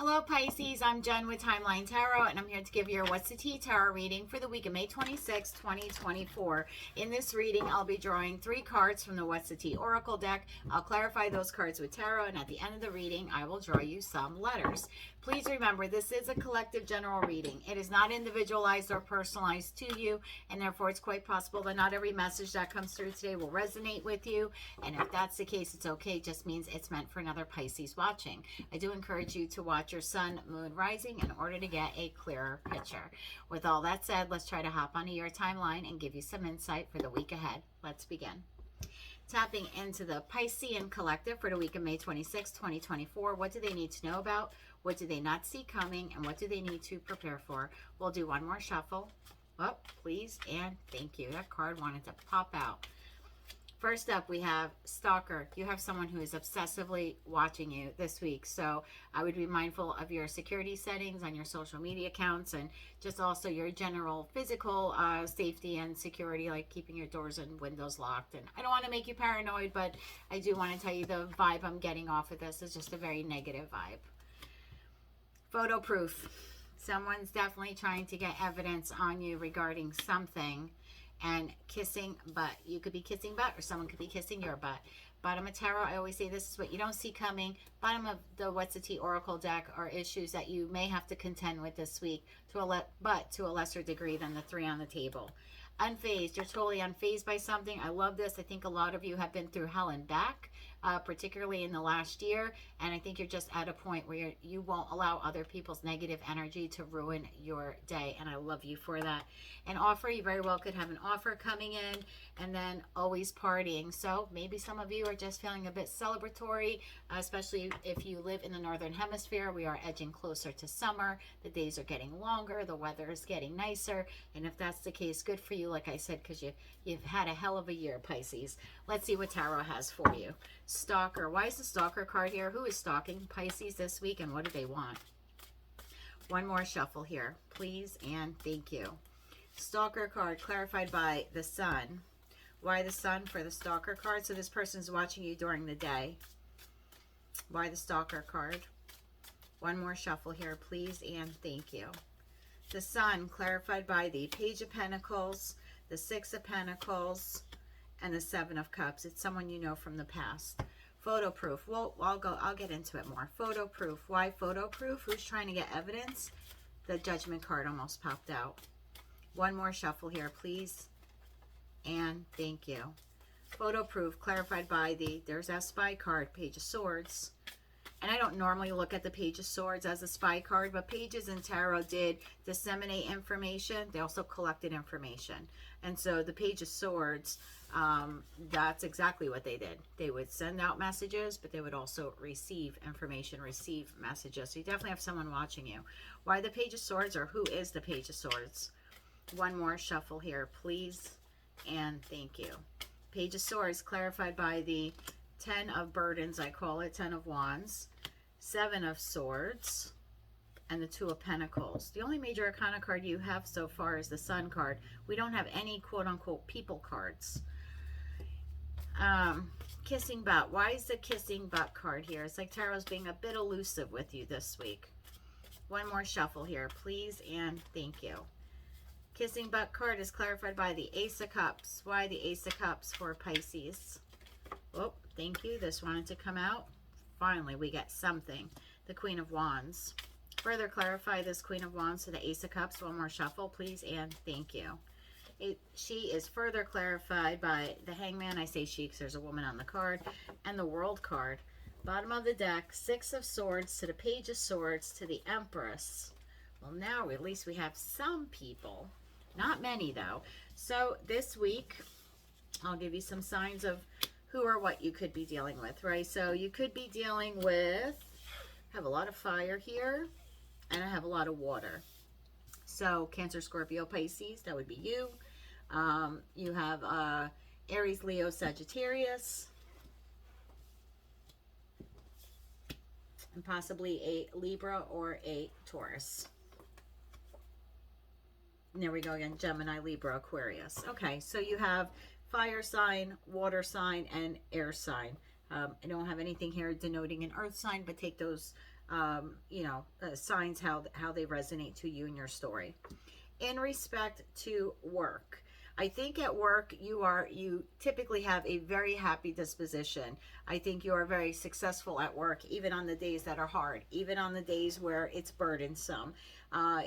Hello Pisces, I'm Jen with Timeline Tarot, and I'm here to give you your What's the Tea Tarot reading for the week of May 26, 2024. In this reading, I'll be drawing 3 cards from the What's the Tea Oracle deck. I'll clarify those cards with tarot, and at the end of the reading, I will draw you some letters. Please remember, this is a collective general reading. It is not individualized or personalized to you, and therefore it's quite possible that not every message that comes through today will resonate with you. And if that's the case, it's okay. It just means it's meant for another Pisces watching. I do encourage you to watch your sun, moon, rising in order to get a clearer picture. With all that said, let's try to hop onto your timeline and give you some insight for the week ahead. Let's begin. Tapping into the Piscean collective for the week of May 26, 2024. What do they need to know about? What do they not see coming? And what do they need to prepare for? We'll do one more shuffle. Oh, please and thank you. That card wanted to pop out. First up, we have stalker. You have someone who is obsessively watching you this week. So I would be mindful of your security settings on your social media accounts and just also your general physical safety and security, like keeping your doors and windows locked. And I don't want to make you paranoid, but I do want to tell you the vibe I'm getting off of this is just a very negative vibe. Photo proof. Someone's definitely trying to get evidence on you regarding something. And kissing butt. You could be kissing butt, or someone could be kissing your butt. Bottom of tarot, I always say this is what you don't see coming. Bottom of the What's the Tea Oracle deck are issues that you may have to contend with this week, but to a lesser degree than the 3 on the table. Unfazed. You're totally unfazed by something. I love this. I think a lot of you have been through hell and back, particularly in the last year. And I think you're just at a point where you won't allow other people's negative energy to ruin your day. And I love you for that. An offer. You very well could have an offer coming in, and then always partying. So maybe some of you are just feeling a bit celebratory, especially if you live in the Northern Hemisphere. We are edging closer to summer. The days are getting longer. The weather is getting nicer. And if that's the case, good for you, like I said, because you've had a hell of a year, Pisces. Let's see what tarot has for you. Stalker. Why is the stalker card here? Who is stalking Pisces this week, and what do they want? One more shuffle here, please, and thank you. Stalker card clarified by the sun. Why the sun for the stalker card? So this person's watching you during the day. Why the stalker card? One more shuffle here, please, and thank you. The sun clarified by the Page of Pentacles, the 6 of Pentacles, and the 7 of Cups. It's someone you know from the past. Photo proof. Well, I'll get into it more. Photo proof. Why photo proof? Who's trying to get evidence? The Judgment card almost popped out. One more shuffle here, please. And thank you. Photo proof clarified by there's that spy card, Page of Swords. And I don't normally look at the Page of Swords as a spy card, but Pages in Tarot did disseminate information. They also collected information. And so the Page of Swords, that's exactly what they did. They would send out messages, but they would also receive information, receive messages. So you definitely have someone watching you. Why the Page of Swords, or who is the Page of Swords? One more shuffle here, please, and thank you. Page of Swords clarified by the 10 of Burdens, I call it, 10 of Wands, 7 of Swords, and the 2 of Pentacles. The only major arcana card you have so far is the Sun card. We don't have any quote-unquote people cards. Kissing butt. Why is the kissing butt card here? It's like Tarot's being a bit elusive with you this week. One more shuffle here, please, and thank you. Kissing butt card is clarified by the Ace of Cups. Why the Ace of Cups for Pisces? Oh, thank you. This wanted to come out. Finally, we get something. The Queen of Wands. Further clarify this Queen of Wands to the Ace of Cups. One more shuffle, please, and thank you. She is further clarified by the Hangman. I say she because there's a woman on the card. And the World card. Bottom of the deck, 6 of Swords to the Page of Swords to the Empress. Well, now at least we have some people. Not many, though. So this week, I'll give you some signs of who or what you could be dealing with, right? So you could be dealing with, I have a lot of fire here, and I have a lot of water. So Cancer, Scorpio, Pisces, that would be you. You have Aries, Leo, Sagittarius, and possibly a Libra or a Taurus. And there we go again, Gemini, Libra, Aquarius. Okay, so you have fire sign, water sign, and air sign. I don't have anything here denoting an earth sign, but take those signs how they resonate to you and your story. In respect to work, I think at work you typically have a very happy disposition. I think you are very successful at work, even on the days that are hard, even on the days where it's burdensome,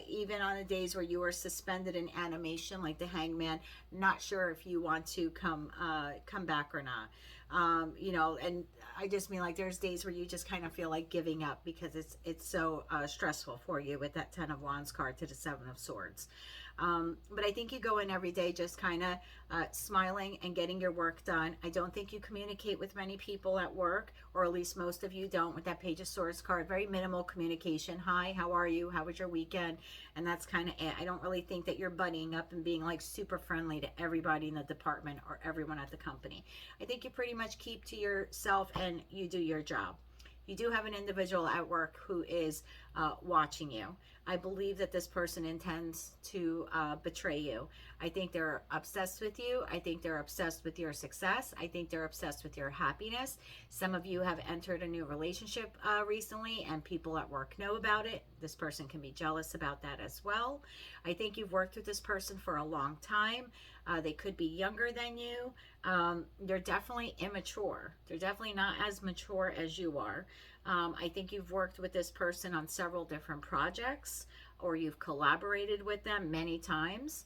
even on the days where you are suspended in animation, like the hangman, not sure if you want to come back or not. And I just mean, like, there's days where you just kind of feel like giving up because it's so stressful for you with that Ten of Wands card to the Seven of Swords. But I think you go in every day just kind of smiling and getting your work done. I don't think you communicate with many people at work, or at least most of you don't, with that Page of Swords card. Very minimal communication. Hi, how are you? How was your weekend? And that's kind of it. I don't really think that you're buddying up and being like super friendly to everybody in the department or everyone at the company. I think you pretty much keep to yourself and you do your job. You do have an individual at work who is watching you. I believe that this person intends to betray you. I think they're obsessed with you. I think they're obsessed with your success. I think they're obsessed with your happiness. Some of you have entered a new relationship recently and people at work know about it. This person can be jealous about that as well. I think you've worked with this person for a long time. They could be younger than you. They're definitely immature. They're definitely not as mature as you are. I think you've worked with this person on several different projects, or you've collaborated with them many times.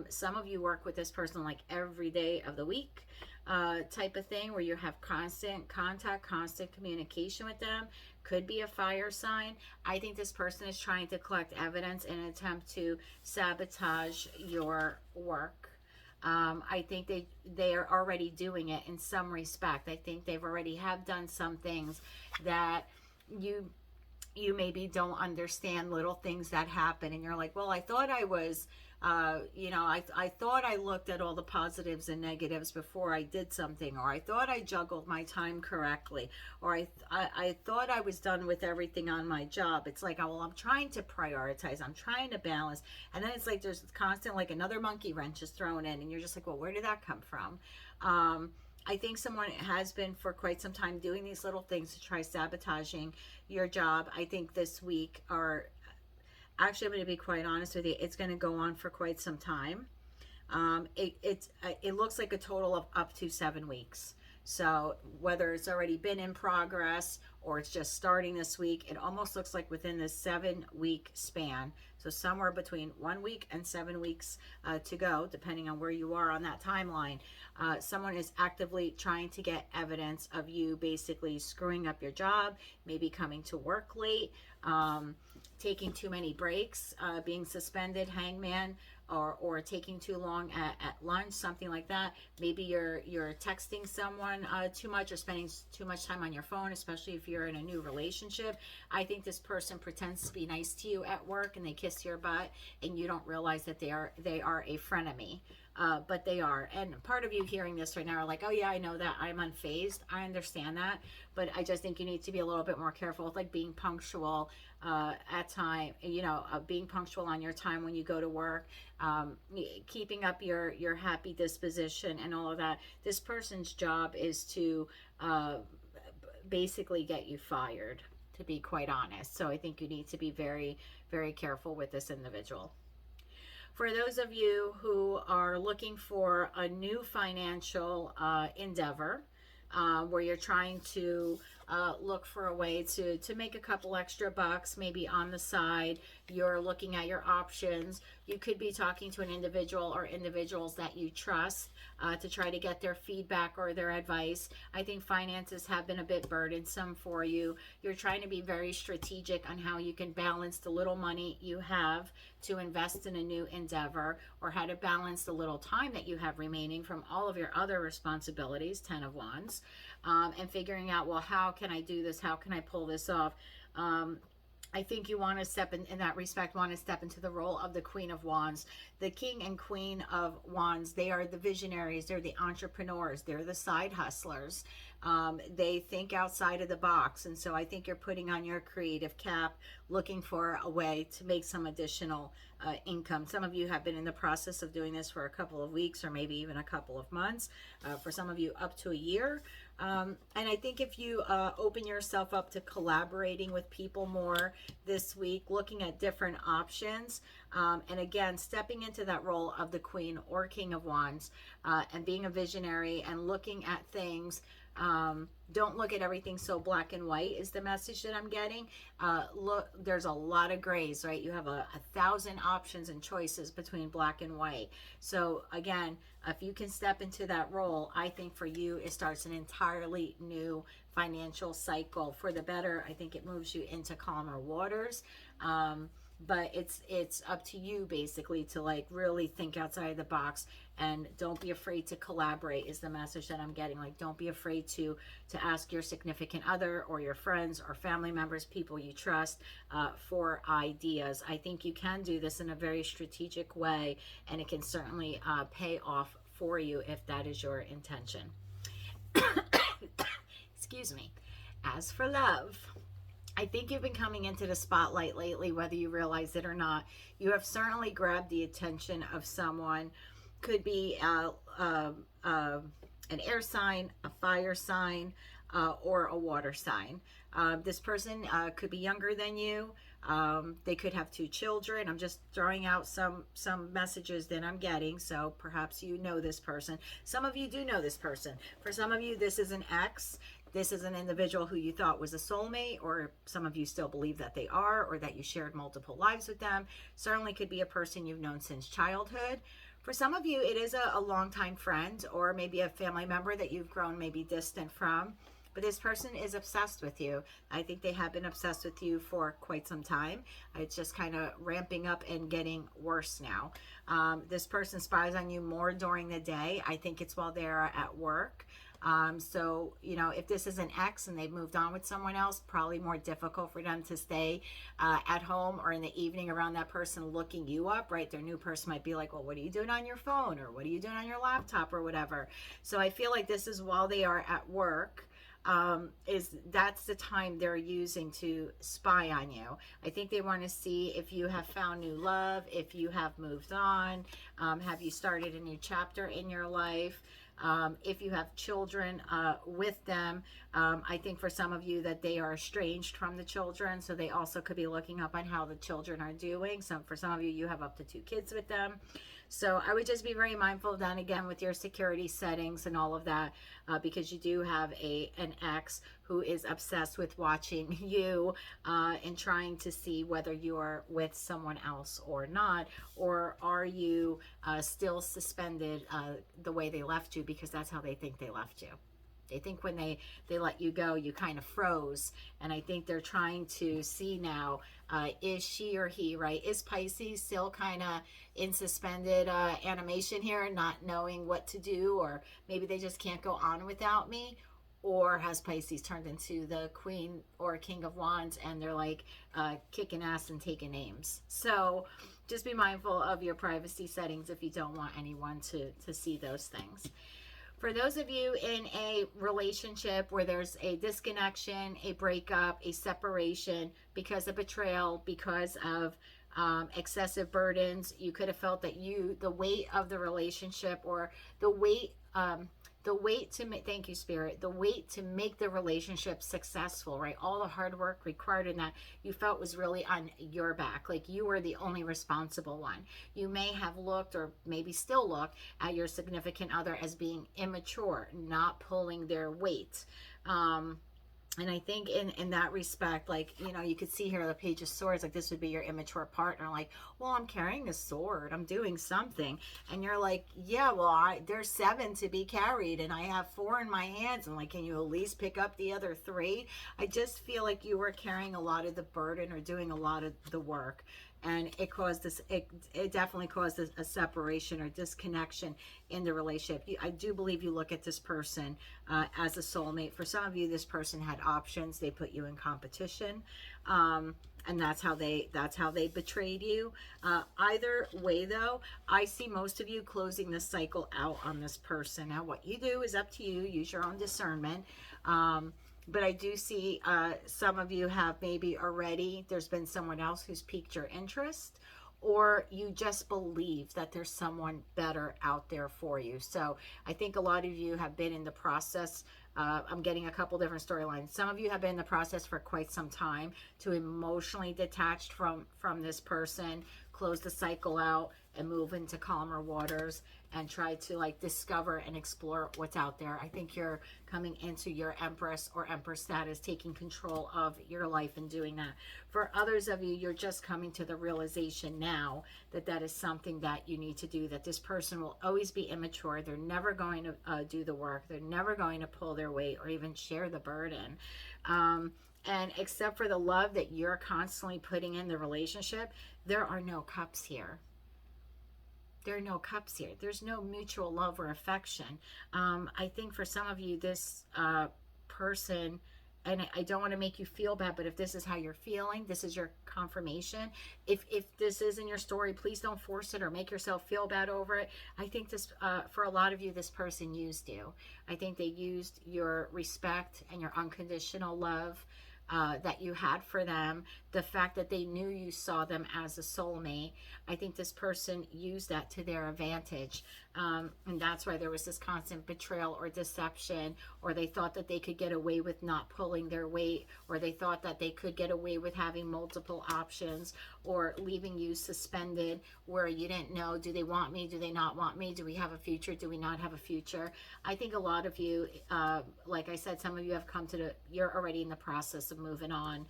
Some of you work with this person like every day of the week, type of thing, where you have constant contact, constant communication with them. Could be a fire sign. I think this person is trying to collect evidence in an attempt to sabotage your work. I think they are already doing it in some respect. I think they've already have done some things that you maybe don't understand, little things that happen, and you're like, well, I thought I was I thought I looked at all the positives and negatives before I did something, or I thought I juggled my time correctly, or I thought I was done with everything on my job. It's like, oh, well, I'm trying to prioritize, I'm trying to balance, and then it's like there's constant, like, another monkey wrench is thrown in, and you're just like, well, where did that come from? I think someone has been for quite some time doing these little things to try sabotaging your job. I think this week, or actually, I'm going to be quite honest with you, it's going to go on for quite some time. It looks like a total of up to 7 weeks. So whether it's already been in progress or it's just starting this week, it almost looks like within this 7-week span. So somewhere between 1 week and 7 weeks to go, depending on where you are on that timeline. Someone is actively trying to get evidence of you basically screwing up your job, maybe coming to work late, taking too many breaks, being suspended, hangman, or taking too long at lunch, something like that. Maybe you're texting someone too much, or spending too much time on your phone, especially if you're in a new relationship. I think this person pretends to be nice to you at work and they kiss your butt, and you don't realize that they are a frenemy. But they are. And part of you hearing this right now are like, oh yeah, I know that, I'm unfazed. I understand that, but I just think you need to be a little bit more careful with, like, being punctual at time, being punctual on your time when you go to work, keeping up your happy disposition and all of that. This person's job is to basically get you fired, to be quite honest. So I think you need to be very, very careful with this individual. For those of you who are looking for a new financial endeavor, where you're trying to look for a way to make a couple extra bucks, maybe on the side, you're looking at your options. You could be talking to an individual or individuals that you trust to try to get their feedback or their advice. I think finances have been a bit burdensome for you. You're trying to be very strategic on how you can balance the little money you have to invest in a new endeavor, or how to balance the little time that you have remaining from all of your other responsibilities, Ten of Wands, and figuring out, well, how can I do this? How can I pull this off? I think you want to step in that respect, want to step into the role of the Queen of Wands. The King and Queen of Wands, they are the visionaries, they're the entrepreneurs, they're the side hustlers. They think outside of the box. And so I think you're putting on your creative cap, looking for a way to make some additional income. Some of you have been in the process of doing this for a couple of weeks, or maybe even a couple of months. For some of you, up to a year. And I think if you open yourself up to collaborating with people more this week, looking at different options, and again, stepping into that role of the Queen or King of Wands, and being a visionary and looking at things. Don't look at everything so black and white is the message that I'm getting. Look, there's a lot of grays, right? You have a thousand options and choices between black and white. So again, if you can step into that role, I think for you, it starts an entirely new financial cycle for the better. I think it moves you into calmer waters. But it's up to you basically to like really think outside the box, and don't be afraid to collaborate is the message that I'm getting. Like, don't be afraid to ask your significant other or your friends or family members, people you trust, for ideas. I think you can do this in a very strategic way, and it can certainly pay off for you if that is your intention. Excuse me. As for love, I think you've been coming into the spotlight lately, whether you realize it or not. You have certainly grabbed the attention of someone. Could be an air sign, a fire sign, or a water sign. This person could be younger than you. They could have 2 children. I'm just throwing out some messages that I'm getting, so perhaps you know this person. Some of you do know this person. For some of you, this is an ex. This is an individual who you thought was a soulmate, or some of you still believe that they are, or that you shared multiple lives with them. Certainly could be a person you've known since childhood. For some of you, it is a longtime friend, or maybe a family member that you've grown maybe distant from. But this person is obsessed with you. I think they have been obsessed with you for quite some time. It's just kind of ramping up and getting worse now. This person spies on you more during the day. I think it's while they're at work. So, you know, if this is an ex and they've moved on with someone else, probably more difficult for them to stay at home or in the evening around that person looking you up, right? Their new person might be like, well, what are you doing on your phone? Or what are you doing on your laptop or whatever? So I feel like this is while they are at work. That's the time they're using to spy on you. I think they want to see if you have found new love, if you have moved on, have you started a new chapter in your life. If you have children with them, I think for some of you that they are estranged from the children, so they also could be looking up on how the children are doing. So for some of you, you have up to 2 kids with them. So I would just be very mindful of that, again, with your security settings and all of that, because you do have an ex who is obsessed with watching you and trying to see whether you are with someone else or not, or are you still suspended the way they left you, because that's how they think they left you. They think when they let you go, you kind of froze. And I think they're trying to see now, is she or he, right? Is Pisces still kind of in suspended animation here, not knowing what to do? Or maybe they just can't go on without me? Or has Pisces turned into the Queen or King of Wands and they're like kicking ass and taking names? So just be mindful of your privacy settings if you don't want anyone to see those things. For those of you in a relationship where there's a disconnection, a breakup, a separation because of betrayal, because of excessive burdens, you could have felt that the weight of the relationship, or the weight to make, thank you, Spirit, the weight to make the relationship successful, right? All the hard work required in that, you felt was really on your back. Like you were the only responsible one. You may have looked, or maybe still look, at your significant other as being immature, not pulling their weight. And I think in that respect, like, you know, you could see here the Page of Swords, like this would be your immature partner. Like, well, I'm carrying a sword, I'm doing something. And you're like, yeah, well, there's 7 to be carried and I have 4 in my hands. And like, can you at least pick up the other 3? I just feel like you were carrying a lot of the burden or doing a lot of the work. And it caused this, it definitely caused a separation or disconnection in the relationship. I do believe you look at this person as a soulmate. For some of you, this person had options. They put you in competition. And that's how they betrayed you. Either way, though, I see most of you closing this cycle out on this person. Now, what you do is up to you. Use your own discernment. But I do see some of you have maybe already, there's been someone else who's piqued your interest, or you just believe that there's someone better out there for you. So I think a lot of you have been in the process I'm getting a couple different storylines. Some of you have been in the process for quite some time to emotionally detached from this person, close the cycle out and move into calmer waters and try to like discover and explore what's out there. I think you're coming into your Empress or Empress status, taking control of your life and doing that. For others of you, you're just coming to the realization now that that is something that you need to do, that this person will always be immature. They're never going to do the work. They're never going to pull their weight or even share the burden. And except for the love that you're constantly putting in the relationship, there are no cups here. There are no cups here. There's no mutual love or affection. I think for some of you, this person, and I don't want to make you feel bad, but if this is how you're feeling, this is your confirmation. If this isn't your story, please don't force it or make yourself feel bad over it. I think this, for a lot of you, this person used you. I think they used your respect and your unconditional love that you had for them, the fact that they knew you saw them as a soulmate. I think this person used that to their advantage. And that's why there was this constant betrayal or deception, or they thought that they could get away with not pulling their weight, or they thought that they could get away with having multiple options, or leaving you suspended where you didn't know, do they want me? Do they not want me? Do we have a future? Do we not have a future? I think a lot of you, like I said, some of you have come to you're already in the process of moving on.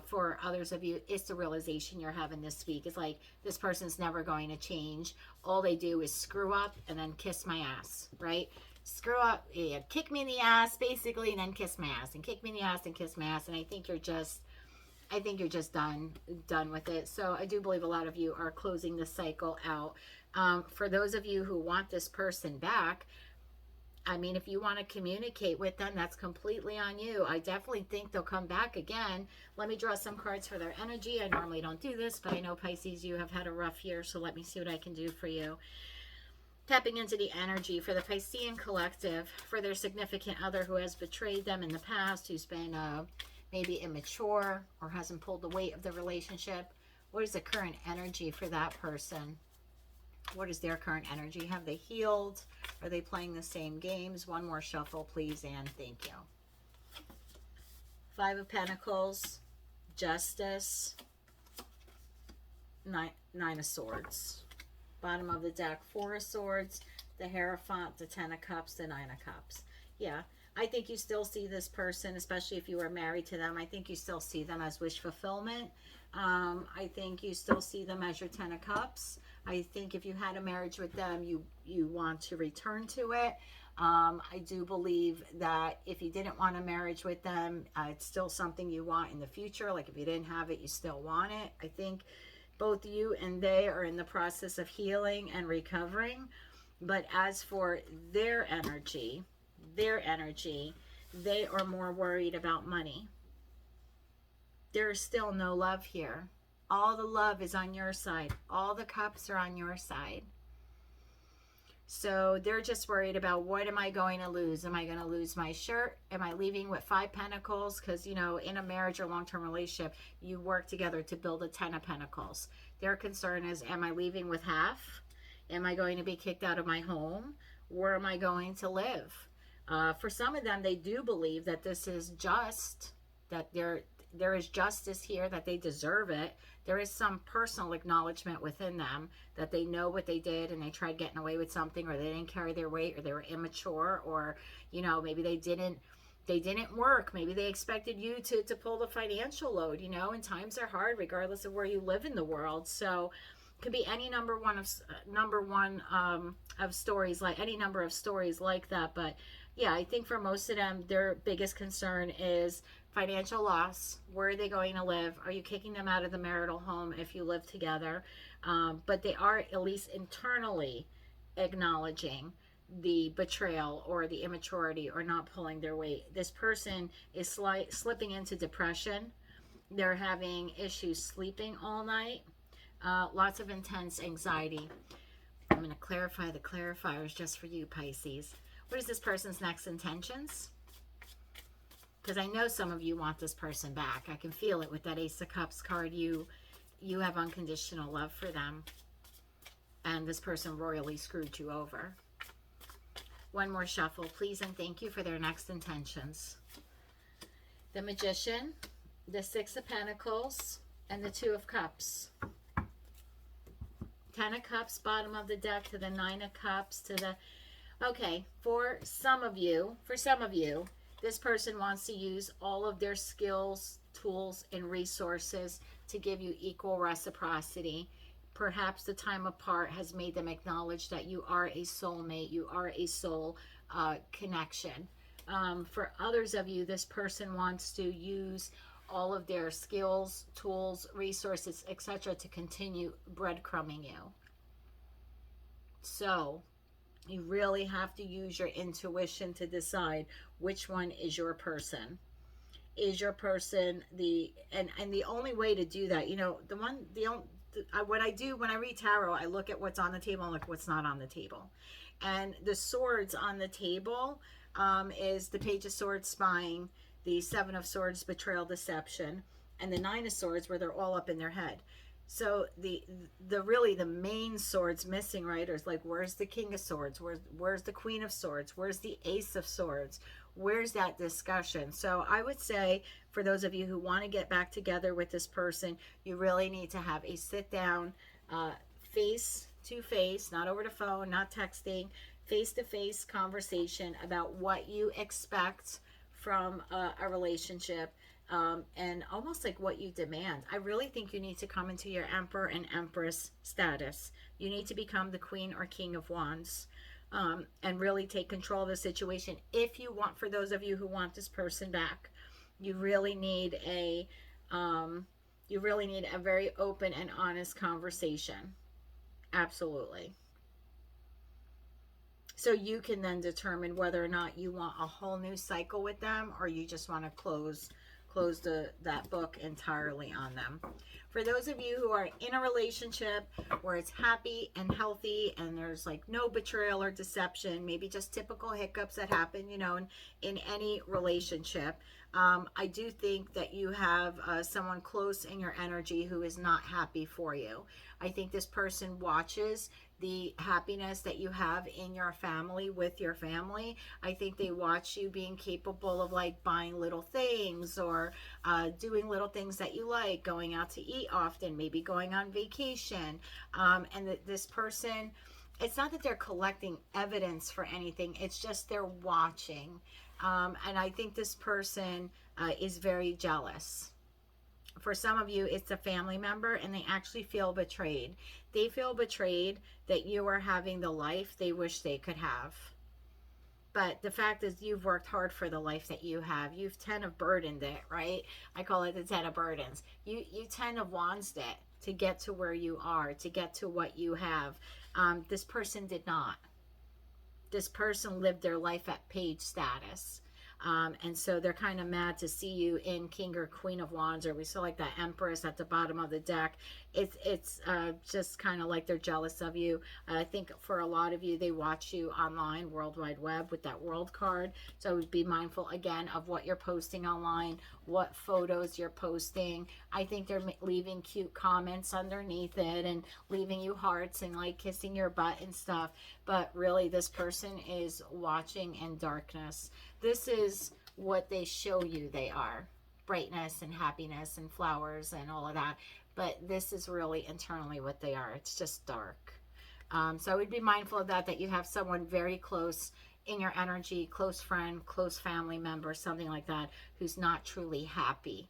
For others of you, it's the realization you're having this week. It's like, this person's never going to change. All they do is screw up and then kiss my ass, right? Screw up, yeah, kick me in the ass, basically, and then kiss my ass, and kick me in the ass and kiss my ass. And I think you're just done with it. So I do believe a lot of you are closing the cycle out. For those of you who want this person back, I mean, if you want to communicate with them, that's completely on you. I definitely think they'll come back again. Let me draw some cards for their energy. I normally don't do this, but I know, Pisces, you have had a rough year, so let me see what I can do for you. Tapping into the energy for the Piscean collective, for their significant other who has betrayed them in the past, who's been maybe immature or hasn't pulled the weight of the relationship. What is the current energy for that person? What is their current energy? Have they healed? Are they playing the same games? One more shuffle, please, and thank you. Five of Pentacles, Justice, Nine of Swords. Bottom of the deck, Four of Swords, the Hierophant, the Ten of Cups, the Nine of Cups. Yeah, I think you still see this person, especially if you were married to them. I think you still see them as wish fulfillment. I think you still see them as your Ten of Cups. I think if you had a marriage with them, you want to return to it. I do believe that if you didn't want a marriage with them, it's still something you want in the future. Like if you didn't have it, you still want it. I think both you and they are in the process of healing and recovering. But as for their energy, they are more worried about money. There's still no love here. All the love is on your side. All the cups are on your side. So they're just worried about, what am I going to lose? Am I going to lose my shirt? Am I leaving with Five Pentacles? Because, you know, in a marriage or long-term relationship, you work together to build a Ten of Pentacles. Their concern is, am I leaving with half? Am I going to be kicked out of my home? Where am I going to live? For some of them, they do believe that this is just, that there is justice here, that they deserve it. There is some personal acknowledgement within them that they know what they did and they tried getting away with something, or they didn't carry their weight, or they were immature, or, you know, maybe they didn't work. Maybe they expected you to pull the financial load, you know, and times are hard regardless of where you live in the world. So it could be any number of stories, like any number of stories like that. But yeah, I think for most of them, their biggest concern is financial loss. Where are they going to live? Are you kicking them out of the marital home if you live together? But they are at least internally acknowledging the betrayal or the immaturity or not pulling their weight. This person is slipping into depression. They're having issues sleeping all night. Lots of intense anxiety. I'm going to clarify the clarifiers just for you, Pisces. What is this person's next intentions? Because I know some of you want this person back. I can feel it with that Ace of Cups card. You have unconditional love for them. And this person royally screwed you over. One more shuffle, please, and thank you for their next intentions. The Magician, the Six of Pentacles, and the Two of Cups. 10 of Cups, bottom of the deck, to the 9 of Cups, to the... Okay, for some of you, this person wants to use all of their skills, tools, and resources to give you equal reciprocity. Perhaps the time apart has made them acknowledge that you are a soulmate, you are a soul connection. For others of you, this person wants to use all of their skills, tools, resources, etc. to continue breadcrumbing you. So you really have to use your intuition to decide which one is your person. Is your person the only way to do that, when I read tarot, I look at what's on the table and look what's not on the table. And the swords on the table is the Page of Swords, spying, the Seven of Swords, betrayal, deception, and the Nine of Swords, where they're all up in their head. So the main swords missing, right, is like, where's the King of Swords? Where's the Queen of Swords? Where's the Ace of Swords? Where's that discussion? So I would say, for those of you who want to get back together with this person, you really need to have a sit down, face to face, not over the phone, not texting, face to face conversation about what you expect from a relationship, and almost like what you demand. I really think you need to come into your Emperor and Empress status. You need to become the Queen or King of Wands, and really take control of the situation. If you want, for those of you who want this person back, you really need a very open and honest conversation. Absolutely. So you can then determine whether or not you want a whole new cycle with them, or you just want to close that book entirely on them. For those of you who are in a relationship where it's happy and healthy and there's like no betrayal or deception, maybe just typical hiccups that happen, in any relationship, I do think that you have someone close in your energy who is not happy for you. I think this person watches the happiness that you have in your family, with your family. I think they watch you being capable of like buying little things, or doing little things that you like, going out to eat often, maybe going on vacation. And this person, it's not that they're collecting evidence for anything, it's just they're watching. And I think this person is very jealous. For some of you, it's a family member and they actually feel betrayed. They feel betrayed that you are having the life they wish they could have. But the fact is, you've worked hard for the life that you have. You've 10 of burdened it, right? I call it the 10 of burdens. You 10 of wands it to get to where you are, to get to what you have. This person did not. This person lived their life at page status. And so they're kind of mad to see you in King or Queen of Wands, or we saw like that Empress at the bottom of the deck. It's just kind of like they're jealous of you. I think for a lot of you, they watch you online, World Wide Web, with that world card. So be mindful again of what you're posting online, what photos you're posting. I think they're leaving cute comments underneath it and leaving you hearts and like kissing your butt and stuff. But really, this person is watching in darkness. This is what they show you they are. Brightness and happiness and flowers and all of that. But this is really internally what they are. It's just dark. So I would be mindful of that you have someone very close in your energy, close friend, close family member, something like that, who's not truly happy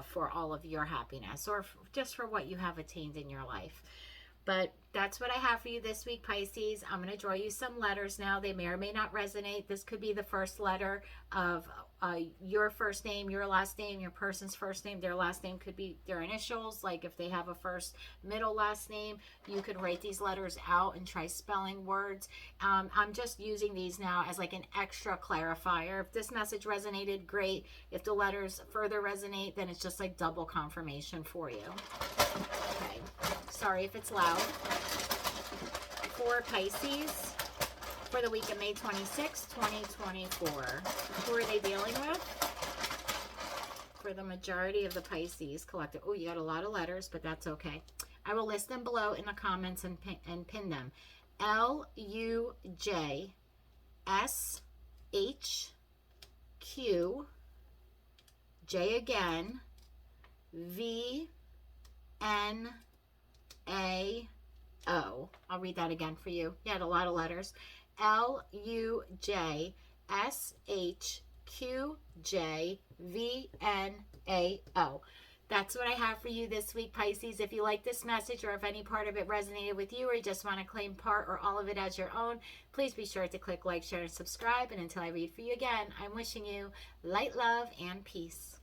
for all of your happiness, or just for what you have attained in your life. But that's what I have for you this week, Pisces. I'm going to draw you some letters now. They may or may not resonate. This could be the first letter of your first name, your last name, your person's first name. Their last name could be their initials. Like if they have a first, middle, last name, you could write these letters out and try spelling words. I'm just using these now as like an extra clarifier. If this message resonated, great. If the letters further resonate, then it's just like double confirmation for you. Okay. Sorry if it's loud. For Pisces, for the week of May 26, 2024. Who are they dealing with? For the majority of the Pisces collective. Oh, you got a lot of letters, but that's okay. I will list them below in the comments and pin them. L-U-J, S H Q J again V N A O. I'll read that again for you. You had a lot of letters. LUJSHQJVNAO. That's what I have for you this week, Pisces. If you like this message or if any part of it resonated with you or you just want to claim part or all of it as your own, please be sure to click like, share, and subscribe. And until I read for you again, I'm wishing you light, love, and peace.